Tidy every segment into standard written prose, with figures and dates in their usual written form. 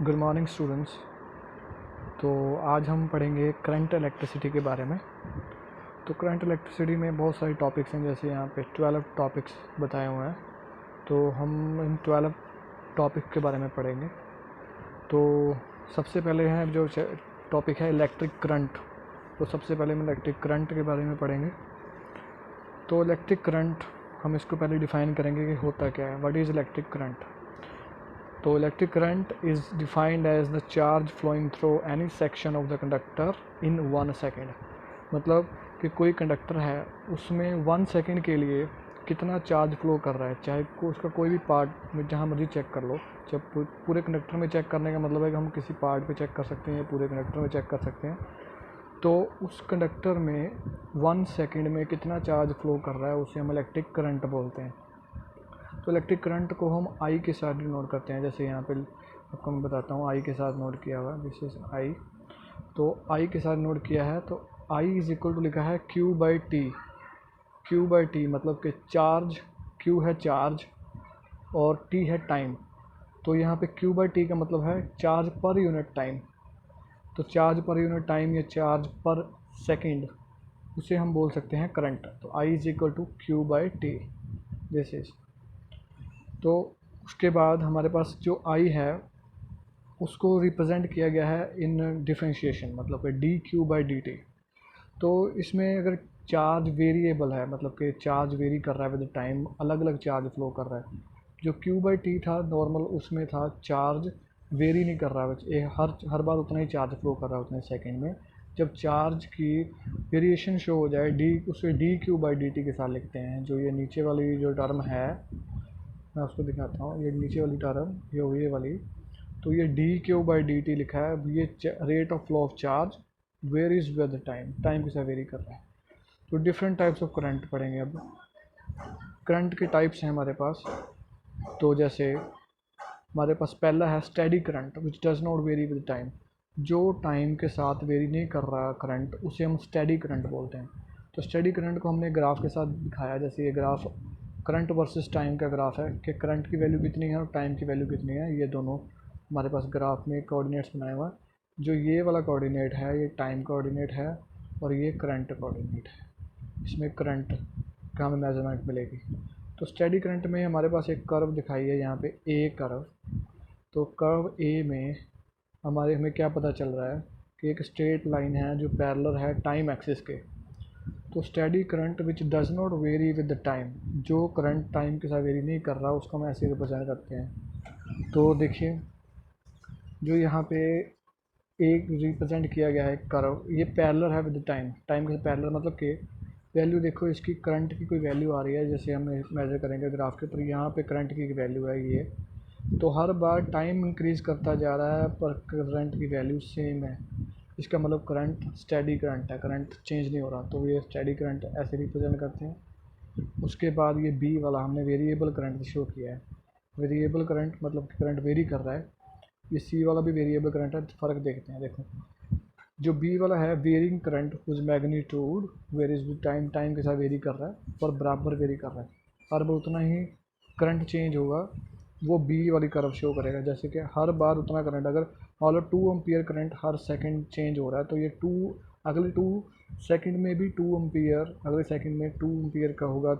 Good morning students. तो आज हम पढ़ेंगे करंट इलेक्ट्रिसिटी के बारे में। तो करंट इलेक्ट्रिसिटी में बहुत सारे टॉपिक्स हैं, जैसे यहाँ पे 12 टॉपिक्स बताए हुए हैं। तो हम इन 12 टॉपिक के बारे में पढ़ेंगे। तो सबसे पहले है जो टॉपिक है इलेक्ट्रिक करंट। तो सबसे पहले हम इलेक्ट्रिक करंट के बारे में पढ़ेंगे। तो इलेक्ट्रिक करंट हम इसको पहले डिफ़ाइन करेंगे कि होता क्या है, व्हाट इज़ इलेक्ट्रिक करंट। तो electric current is defined as the charge flowing through any section of the conductor in 1 second. मतलब कि कोई कंडक्टर है, उसमें 1 सेकेंड के लिए कितना चार्ज फ्लो कर रहा है, चाहे उसका कोई भी पार्ट में जहाँ मर्जी चेक कर लो। जब पूरे कंडक्टर में चेक करने का मतलब है कि हम किसी पार्ट पे चेक कर सकते हैं या पूरे कंडक्टर में चेक कर सकते हैं। तो उस कंडक्टर में 1 सेकेंड में कितना चार्ज फ्लो कर रहा है उसे हम इलेक्ट्रिक करंट बोलते हैं। तो इलेक्ट्रिक करंट को हम आई के साथ डिनोट करते हैं। जैसे यहाँ पे आपको मैं बताता हूँ, आई के साथ नोट किया हुआ है, दिस इज आई। तो आई के साथ नोट किया है, तो आई इज इक्वल टू लिखा है Q by T. Q by T मतलब कि चार्ज, क्यू है चार्ज और टी है टाइम। तो यहाँ पे क्यू बाई टी का मतलब है चार्ज पर यूनिट टाइम। तो चार्ज पर यूनिट टाइम या चार्ज पर सेकेंड, उसे हम बोल सकते हैं करंट। तो I is equal to Q by T, this is. तो उसके बाद हमारे पास जो आई है उसको रिप्रेजेंट किया गया है इन डिफरेंशिएशन, मतलब कि D Q by D T. तो इसमें अगर चार्ज वेरिएबल है, मतलब कि चार्ज वेरी कर रहा है विद टाइम, अलग अलग चार्ज फ्लो कर रहा है। जो क्यू बाई टी था नॉर्मल, उसमें था चार्ज वेरी नहीं कर रहा है, हर बार उतना ही चार्ज फ्लो कर रहा है उतने सेकेंड में। जब चार्ज की वेरिएशन शो हो जाए डी, उसे D Q by D T के साथ लिखते हैं। जो ये नीचे वाली जो टर्म है, मैं उसको दिखाता हूँ, ये नीचे वाली टर्म ये वाली, तो ये D Q by D T लिखा है। ये rate of flow of charge varies with time, time के साथ वेरी कर रहा है। तो डिफरेंट टाइप्स ऑफ करंट पढ़ेंगे अब। करंट के टाइप्स हैं हमारे पास। तो जैसे हमारे पास पहला है steady current which does not very with time. जो टाइम के साथ वेरी नहीं कर रहा करंट, उसे हम स्टेडी करंट बोलते हैं। तो स्टेडी करंट को हमने ग्राफ के साथ दिखाया। जैसे ये ग्राफ करंट वर्सेस टाइम का ग्राफ है कि करंट की वैल्यू कितनी है और टाइम की वैल्यू कितनी है। ये दोनों हमारे पास ग्राफ में कोऑर्डिनेट्स बनाया हुआ है। जो ये वाला कोऑर्डिनेट है ये टाइम कोऑर्डिनेट है और ये करंट कोऑर्डिनेट है। इसमें करंट का हमें मेजरमेंट मिलेगी। तो स्टेडी करंट में हमारे पास एक कर्व दिखाई है यहाँ पे, ए कर्व। तो कर्व ए में हमें क्या पता चल रहा है कि एक स्ट्रेट लाइन है जो पैरेलल है टाइम एक्सिस के। तो steady current which does not very with the time, जो करंट टाइम के साथ वेरी नहीं कर रहा उसको हम ऐसे रिप्रेजेंट करते हैं। तो देखिए जो यहाँ पे एक रिप्रेजेंट किया गया है कर्व, ये पैरेलल है विद टाइम, टाइम के साथ पैरेलल, मतलब कि वैल्यू देखो इसकी करंट की कोई वैल्यू आ रही है, जैसे हम मेजर करेंगे ग्राफ के ऊपर, यहाँ पे करंट की वैल्यू है ये। तो हर बार टाइम इंक्रीज़ करता जा रहा है पर करंट की वैल्यू सेम है। इसका मतलब करंट स्टेडी करंट है, करंट चेंज नहीं हो रहा। तो ये स्टेडी करंट ऐसे रिप्रेजेंट करते हैं। उसके बाद ये बी वाला हमने वेरिएबल करंट शो किया है। वेरिएबल करंट मतलब करंट वेरी कर रहा है। ये सी वाला भी वेरिएबल करंट है। फ़र्क देखते हैं, देखो जो बी वाला है varying current whose magnitude varies with time, time के साथ वेरी कर रहा है पर बराबर वेरी कर रहा है, हर बार उतना ही करंट चेंज होगा, वो बी वाली कर्व शो करेगा। जैसे कि हर बार उतना करंट, अगर मान लो 2 एम्पियर करंट हर सेकंड चेंज हो रहा है, तो ये 2 अगले 2 सेकंड में भी 2 एम्पियर, अगले सेकंड में 2 एम्पियर का होगा,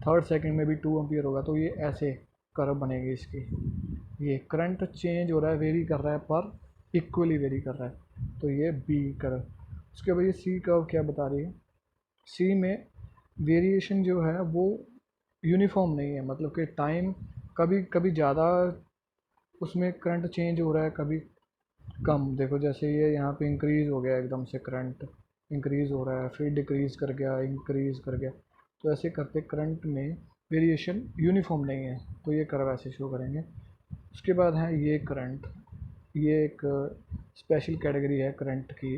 थर्ड सेकंड में भी 2 एम्पियर होगा। तो ये ऐसे कर्व बनेगी इसकी। ये करंट चेंज हो रहा है, वेरी कर रहा है पर इक्वली वेरी कर रहा है। तो ये बी कर्व। उसके बाद ये सी कर्व क्या बता रही है, सी में वेरिएशन जो है वो यूनिफॉर्म नहीं है, मतलब कि टाइम कभी कभी ज़्यादा उसमें करंट चेंज हो रहा है, कभी कम। देखो जैसे ये यहाँ पे इंक्रीज़ हो गया, एकदम से करंट इंक्रीज़ हो रहा है, फिर डिक्रीज़ कर गया, इंक्रीज़ कर गया। तो ऐसे करते करंट में वेरिएशन यूनिफॉर्म नहीं है। तो ये कर्व ऐसे शो करेंगे। उसके बाद है ये करंट, ये एक स्पेशल कैटेगरी है करंट की,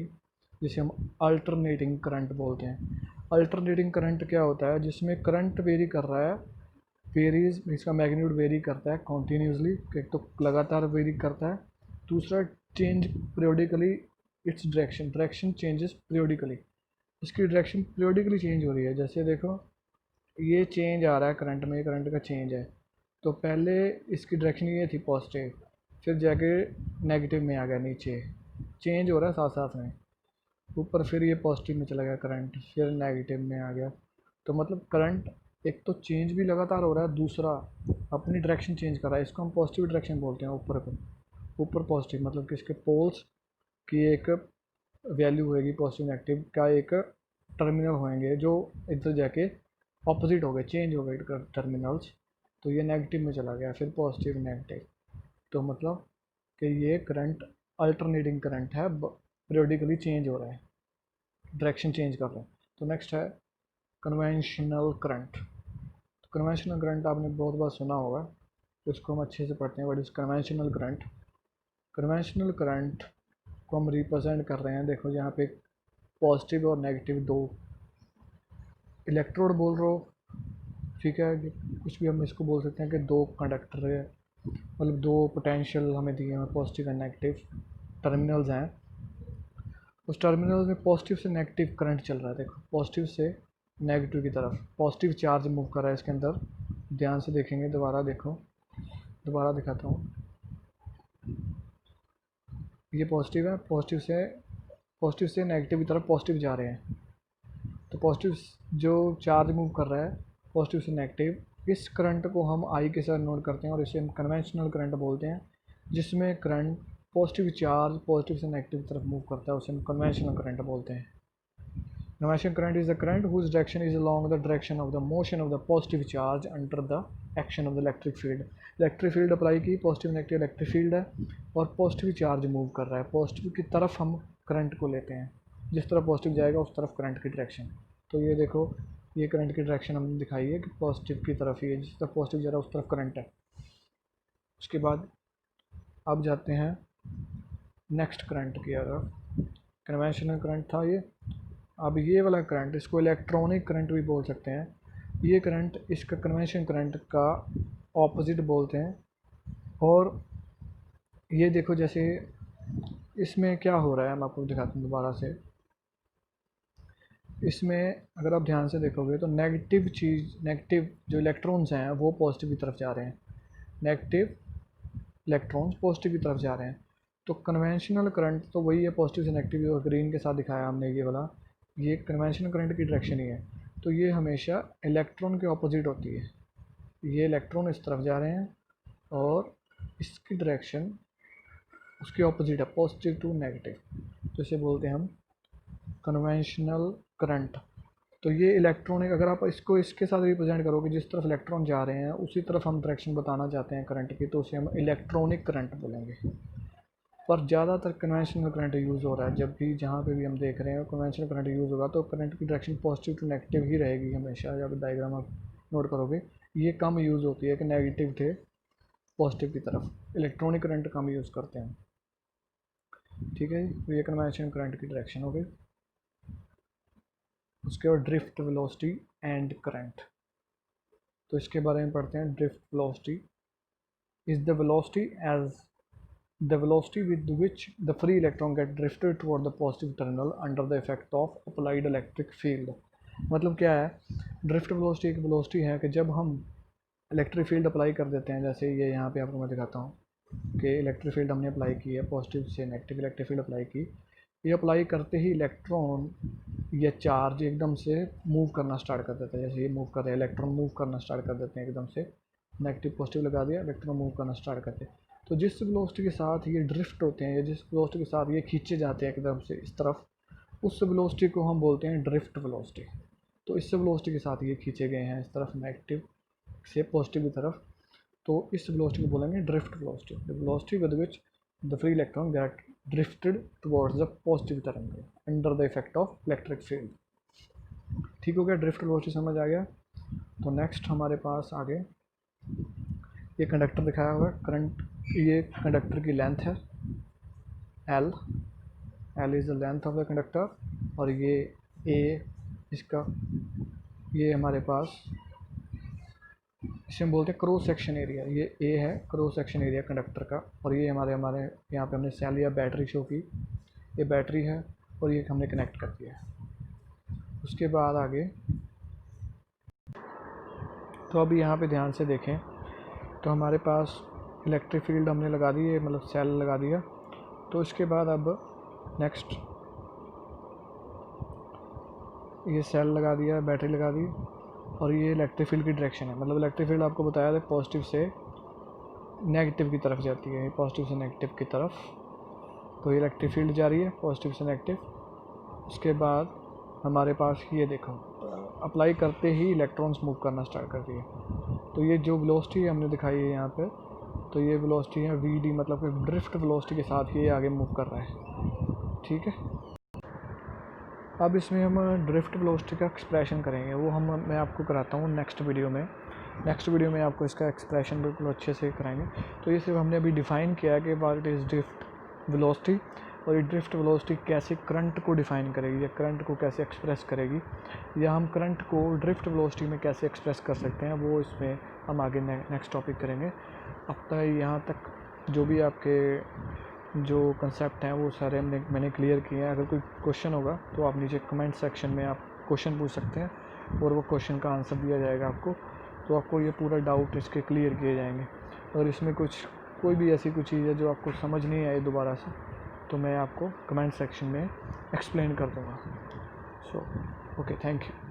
जिसे हम अल्टरनेटिंग करंट बोलते हैं। अल्टरनेटिंग करंट क्या होता है, जिसमें करंट वेरी कर रहा है, वेरीज इसका मैग्नीट्यूड वेरी करता है कॉन्टीन्यूसली, एक तो लगातार वेरी करता है। दूसरा change periodically, its direction changes periodically, इसकी डायरेक्शन पीरियोडिकली चेंज हो रही है। जैसे देखो ये चेंज आ रहा है करंट में, करंट का चेंज है। तो पहले इसकी डायरेक्शन ये थी पॉजिटिव, फिर जाके नेगेटिव में आ गया, नीचे चेंज हो रहा है साथ साथ में, ऊपर फिर ये पॉजिटिव में चला गया करंट, फिर नेगेटिव में आ गया। तो मतलब करंट एक तो चेंज भी लगातार हो रहा है, दूसरा अपनी डायरेक्शन चेंज कर रहा है। इसको हम पॉजिटिव डायरेक्शन बोलते हैं। ऊपर को, ऊपर पॉजिटिव मतलब कि इसके पोल्स की एक वैल्यू होएगी, पॉजिटिव नेगेटिव का एक टर्मिनल होंगे जो इधर जाके ऑपोजिट हो गए, चेंज हो गए टर्मिनल्स। तो ये नेगेटिव में चला गया, फिर पॉजिटिव नेगेटिव। तो मतलब कि ये करंट अल्टरनेटिंग करंट है, पीरियोडिकली चेंज हो रहा है, डायरेक्शन चेंज कर रहे हैं। तो नेक्स्ट है कन्वेंशनल करंट। तो कन्वेंशनल करंट आपने बहुत बार सुना होगा, तो इसको हम अच्छे से पढ़ते हैं। What is conventional current? Conventional current को हम रिप्रेजेंट कर रहे हैं, देखो यहाँ पे पॉजिटिव और नेगेटिव दो इलेक्ट्रोड बोल रहे हो, ठीक है, कुछ भी हम इसको बोल सकते हैं कि दो कंडक्टर है, मतलब दो पोटेंशियल हमें दिए हैं, पॉजिटिव एंड नेगेटिव टर्मिनल्स हैं। उस टर्मिनल में पॉजिटिव से नेगेटिव करंट चल रहा है। देखो पॉजिटिव से नेगेटिव की तरफ पॉजिटिव चार्ज मूव कर रहा है इसके अंदर, ध्यान से देखेंगे, दोबारा देखो, दोबारा दिखाता हूँ। ये पॉजिटिव है, पॉजिटिव से नेगेटिव की तरफ पॉजिटिव जा रहे हैं। तो पॉजिटिव जो चार्ज मूव कर रहा है पॉजिटिव से नेगेटिव, इस करंट को हम आई के साथ नोट करते हैं और इसे हम कन्वेंशनल करंट बोलते हैं। जिसमें करंट पॉजिटिव चार्ज पॉजिटिव से नेगेटिव की तरफ मूव करता है, उसे हम कन्वेंशनल करंट बोलते हैं। Convection current is a current whose direction is along the direction of the motion of the positive charge under the action of the electric field. Electric field apply की, positive negative electric field है और positive charge move कर रहा है, positive की तरफ हम current को लेते हैं, जिस तरफ पॉजिटिव जाएगा उस तरफ करंट की डायरेक्शन। तो ये देखो, ये करंट की डायरेक्शन हमने दिखाई है कि पॉजिटिव की तरफ ही है, जिस तरफ पॉजिटिव जा रहा है उस तरफ करंट है। उसके बाद अब जाते हैं नेक्स्ट करंट की तरफ। कन्वेंशनल करंट था ये। अब ये वाला करंट, इसको इलेक्ट्रॉनिक करंट भी बोल सकते हैं। ये करंट इसका कन्वेंशन करंट का ऑपोजिट बोलते हैं। और ये देखो जैसे इसमें क्या हो रहा है, मैं आपको दिखाता हूँ दोबारा से। इसमें अगर आप ध्यान से देखोगे तो नेगेटिव जो इलेक्ट्रॉन्स हैं वो पॉजिटिव की तरफ जा रहे हैं, नेगेटिव इलेक्ट्रॉन्स पॉजिटिव की तरफ जा रहे हैं। तो कन्वेंशनल करंट तो वही है, पॉजिटिव से नेगेटिव, और ग्रीन के साथ दिखाया हमने ये वाला, ये कन्वेंशनल करंट की डायरेक्शन ही है। तो ये हमेशा इलेक्ट्रॉन के ऑपोजिट होती है। ये इलेक्ट्रॉन इस तरफ जा रहे हैं और इसकी डायरेक्शन उसके ऑपोजिट है, पॉजिटिव टू नेगेटिव। तो इसे बोलते हैं हम कन्वेंशनल करंट। तो ये इलेक्ट्रॉनिक, अगर आप इसको इसके साथ रिप्रेजेंट करोगे, जिस तरफ इलेक्ट्रॉन जा रहे हैं उसी तरफ हम डायरेक्शन बताना चाहते हैं करंट की, तो उसे हम इलेक्ट्रॉनिक करंट बोलेंगे। पर ज़्यादातर कन्वेंशनल करंट यूज़ हो रहा है, जब भी जहाँ पे भी हम देख रहे हैं कन्वेंशनल करंट यूज़ होगा तो करंट की डायरेक्शन पॉजिटिव टू नेगेटिव ही रहेगी हमेशा। जब डायग्राम आप नोट करोगे, ये कम यूज़ होती है कि नेगेटिव थे पॉजिटिव की तरफ, इलेक्ट्रॉनिक करंट कम यूज़ करते हैं, ठीक है। तो ये कन्वेंशनल करंट की डायरेक्शन हो गई। उसके बाद ड्रिफ्ट वेलोसिटी एंड करंट, तो इसके बारे में पढ़ते हैं। Drift velocity is the velocity the velocity with which the free electron get drifted toward the positive terminal under the effect of applied electric field। मतलब क्या है, ड्रिफ्ट वेलोसिटी एक वेलोसिटी है कि जब हम इलेक्ट्रिक फील्ड अप्लाई कर देते हैं, जैसे ये यहाँ पे आपको मैं दिखाता हूँ कि इलेक्ट्रिक फील्ड हमने अप्लाई की है, पॉजिटिव से नेगेटिव इलेक्ट्रिक फील्ड अप्लाई की। ये अप्लाई करते ही इलेक्ट्रॉन या चार्ज एकदम से मूव करना स्टार्ट कर देता है। जैसे ये मूव कर रहे हैं, इलेक्ट्रॉन मूव करना स्टार्ट कर देते हैं एकदम से, नेगेटिव पॉजिटिव लगा दिया, इलेक्ट्रॉन मूव करना स्टार्ट करते हैं। तो जिस वेलोसिटी के साथ ये ड्रिफ्ट होते हैं या जिस वेलोसिटी के साथ ये खींचे जाते हैं एकदम से इस तरफ, उस वेलोसिटी को हम बोलते हैं ड्रिफ्ट वेलोसिटी। तो इस वेलोसिटी के साथ ये खींचे गए हैं इस तरफ, नेगेटिव से पॉजिटिव की तरफ, तो इस वेलोसिटी को बोलेंगे drift velocity. The velocity with which the free electron get drifted towards the positive terminal under the effect of electric field. ठीक हो गया, ड्रिफ्ट वेलोसिटी समझ आ गया। तो नेक्स्ट हमारे पास आगे ये कंडक्टर दिखाया हुआ है, करंट, ये कंडक्टर की लेंथ है L is the length of the conductor, और ये A इसका, ये हमारे पास इसे हम बोलते हैं क्रॉस सेक्शन एरिया। ये A है क्रॉस सेक्शन एरिया कंडक्टर का, और ये हमारे यहाँ पे हमने सेल या बैटरी शो की, ये बैटरी है और ये हमने कनेक्ट कर दिया है। उसके बाद आगे, तो अभी यहाँ पे ध्यान से देखें तो हमारे पास इलेक्ट्रिक फील्ड हमने लगा दी है, मतलब सेल लगा दिया। तो इसके बाद अब नेक्स्ट ये सेल लगा दिया, बैटरी लगा दी, और ये इलेक्ट्रिक फील्ड की डायरेक्शन है। मतलब इलेक्ट्रिक फील्ड आपको बताया था पॉजिटिव से नेगेटिव की तरफ जाती है, पॉजिटिव से नेगेटिव की तरफ। तो ये इलेक्ट्रिक फील्ड जा रही है पॉजिटिव से नेगेटिव। उसके बाद हमारे पास ये देखो, अप्लाई करते ही इलेक्ट्रॉन्स मूव करना स्टार्ट कर दिए। तो ये जो वेलोसिटी हमने दिखाई है यहाँ पे, तो ये वेलोसिटी है वी, मतलब कि ड्रिफ्ट वेलोसिटी के साथ ये आगे मूव कर रहा है। ठीक है, अब इसमें हम ड्रिफ्ट वेलोसिटी का एक्सप्रेशन करेंगे, वो मैं आपको कराता हूँ नेक्स्ट वीडियो में आपको इसका एक्सप्रेशन बिल्कुल अच्छे से कराएंगे। तो ये सिर्फ हमने अभी डिफ़ाइन किया है कि व्हाट इज़ ड्रिफ्ट वेलोसिटी, और ये ड्रिफ्ट वेलोसिटी कैसे करंट को डिफ़ाइन करेगी या करंट को कैसे एक्सप्रेस करेगी, या हम करंट को ड्रिफ्ट वेलोसिटी में कैसे एक्सप्रेस कर सकते हैं, वो इसमें हम आगे नेक्स्ट टॉपिक करेंगे। अब तक यहाँ तक जो भी आपके जो कंसेप्ट हैं वो सारे मैंने क्लियर किए हैं। अगर कोई क्वेश्चन होगा तो आप नीचे कमेंट सेक्शन में आप क्वेश्चन पूछ सकते हैं और वो क्वेश्चन का आंसर दिया जाएगा आपको। तो आपको ये पूरा डाउट इसके क्लियर किए जाएंगे। और इसमें कोई भी ऐसी कुछ चीज़ है जो आपको समझ नहीं आई दोबारा से, तो मैं आपको कमेंट सेक्शन में एक्सप्लेन कर दूँगा। So okay, thank you.